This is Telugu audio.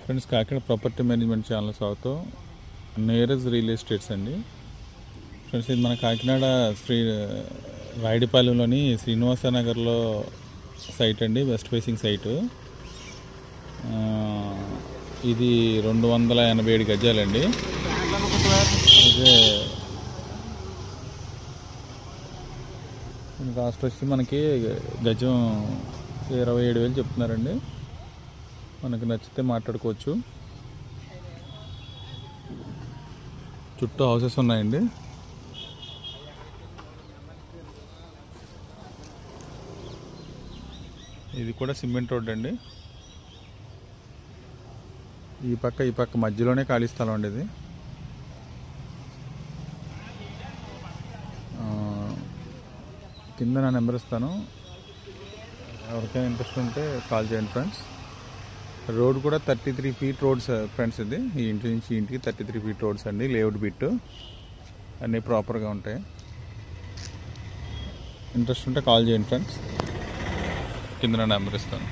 Friends, Kakinada property management channel స్వాగతం. నీరజ్ రియల్ ఎస్టేట్స్ అండి. ఫ్రెండ్స్, ఇది మన కాకినాడ రాయుడిపాలెంలోని శ్రీనివాస నగర్లో సైట్ అండి, వెస్ట్ ఫేసింగ్ సైటు. ఇది 287 గజాలండి. అదే కాస్ట్ వచ్చి మనకి గజం 27,000 చెప్తున్నారండి. మనకి నచ్చితే మాట్లాడుకోవచ్చు. చుట్టూ హౌసెస్ ఉన్నాయండి. ఇది కూడా సిమెంట్ రోడ్ అండి. ఈ పక్క మధ్యలోనే ఖాళీ స్థలం అండి. ఇది కింద నా నెంబర్ ఇస్తాను, ఎవరికైనా ఇంట్రెస్ట్ ఉంటే కాల్ చేయండి ఫ్రెండ్స్. రోడ్ కూడా 33 ఫీట్ రోడ్స్ ఫ్రెండ్స్. ఇది ఈ ఇంటి నుంచి ఇంటికి 33 ఫీట్ రోడ్స్ అండి. లేఅవుట్ బిట్ అన్నీ ప్రాపర్గా ఉంటాయి. ఇంట్రెస్ట్ ఉంటే కాల్ చేయండి ఫ్రెండ్స్, కింద నెంబర్ ఇస్తాను.